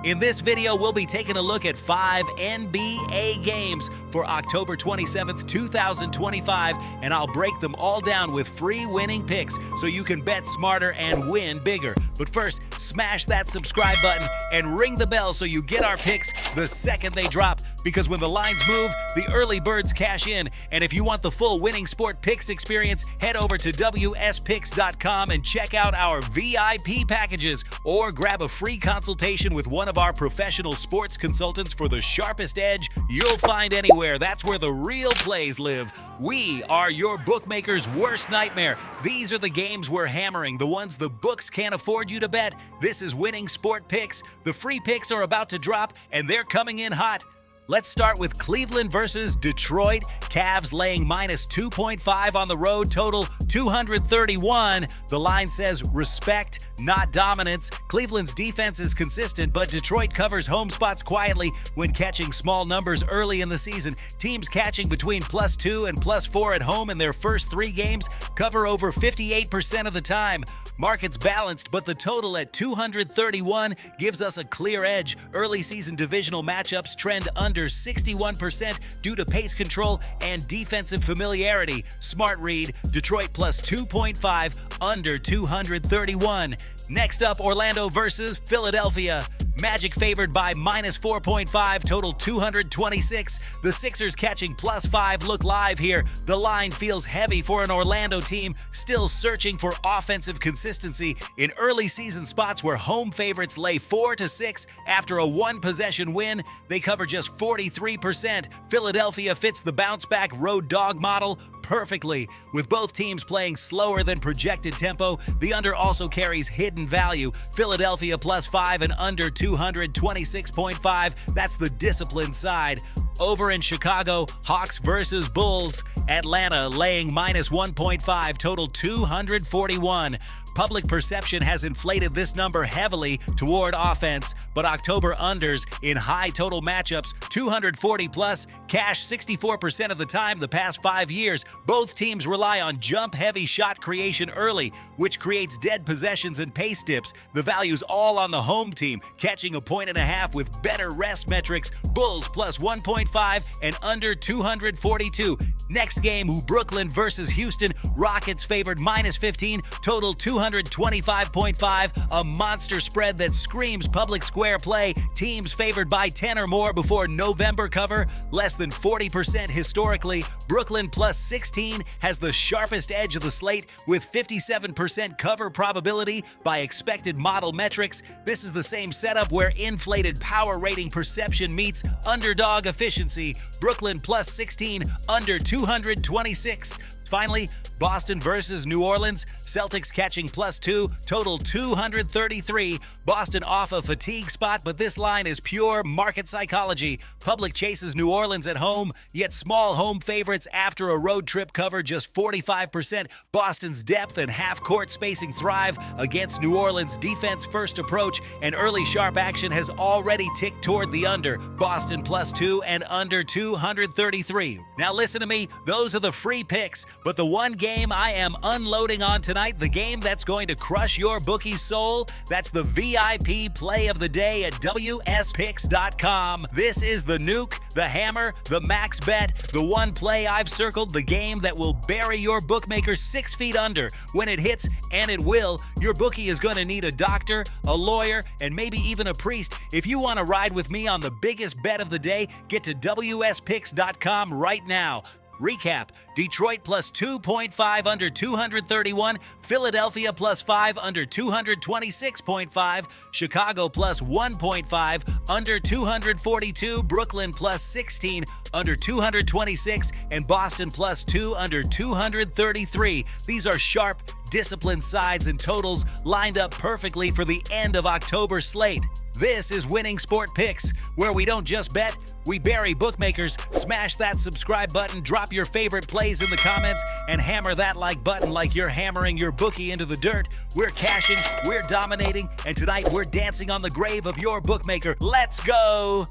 In this video, we'll be taking a look at 5 NBA games for October 27th, 2025, and I'll break them all down with free winning picks so you can bet smarter and win bigger. But first, smash that subscribe button and ring the bell so you get our picks the second they drop, because when the lines move, the early birds cash in. And if you want the full winning sport picks experience, head over to WSPICKS.com and check out our VIP packages, or grab a free consultation with one of our professional sports consultants for the sharpest edge you'll find anywhere. That's where the real plays live. We are your bookmaker's worst nightmare. These are the games we're hammering, the ones the books can't afford you to bet. This is Winning Sport Picks. The free picks are about to drop, and they're coming in hot. Let's start with Cleveland versus Detroit. Cavs laying minus 2.5 on the road, total 231. The line says respect, not dominance. Cleveland's defense is consistent, but Detroit covers home spots quietly when catching small numbers early in the season. Teams catching between +2 and +4 at home in their first 3 games cover over 58% of the time. Market's balanced, but the total at 231 gives us a clear edge. Early season divisional matchups trend under 61% due to pace control and defensive familiarity. Smart read, Detroit plus 2.5, under 231. Next up, Orlando versus Philadelphia. Magic favored by minus 4.5, total 226. The Sixers catching +5 look live here. The line feels heavy for an Orlando team still searching for offensive consistency in early season spots where home favorites lay 4 to 6 after a one-possession win. They cover just 43%. Philadelphia fits the bounce-back road dog model perfectly. With both teams playing slower than projected tempo, the under also carries hidden value. Philadelphia +5 and under 226.5. That's the disciplined side. Over in Chicago, Hawks versus Bulls. Atlanta laying minus 1.5, total 241. Public perception has inflated this number heavily toward offense, but October unders in high total matchups, 240 plus, cash 64% of the time the past 5 years. Both teams rely on jump-heavy shot creation early, which creates dead possessions and pace dips. The value's all on the home team, catching a 1.5 with better rest metrics. Bulls plus 1.5 and under 242. Next game, Brooklyn versus Houston. Rockets favored minus 15, total 225.5. A monster spread that screams public square play. Teams favored by 10 or more before November cover, less than 40% historically. Brooklyn plus 16 has the sharpest edge of the slate with 57% cover probability by expected model metrics. This is the same setup where inflated power rating perception meets underdog efficiency. Brooklyn plus 16, under 226. Finally, Boston versus New Orleans. Celtics catching +2, total 233. Boston off a fatigue spot, but this line is pure market psychology. Public chases New Orleans at home, yet small home favorites after a road trip cover just 45%. Boston's depth and half-court spacing thrive against New Orleans' defense-first approach, and early sharp action has already ticked toward the under. Boston +2 and under 233. Now listen to me, those are the free picks, but the one game I am unloading on tonight, the game that's going to crush your bookie's soul, that's the VIP play of the day at WSPICKS.com. This is the nuke, the hammer, the max bet, the one play I've circled, the game that will bury your bookmaker 6 feet under. When it hits, and it will, your bookie is going to need a doctor, a lawyer, and maybe even a priest. If you want to ride with me on the biggest bet of the day, get to WSPICKS.com right now. Recap: Detroit plus 2.5 under 231, Philadelphia plus 5 under 226.5, Chicago plus 1.5 under 242, Brooklyn plus 16 under 226, and Boston plus 2 under 233. These are sharp, disciplined sides and totals lined up perfectly for the end of October slate. This is Winning Sport Picks, where we don't just bet, we bury bookmakers. Smash that subscribe button, drop your favorite plays in the comments, and hammer that like button like you're hammering your bookie into the dirt. We're cashing, we're dominating, and tonight we're dancing on the grave of your bookmaker. Let's go!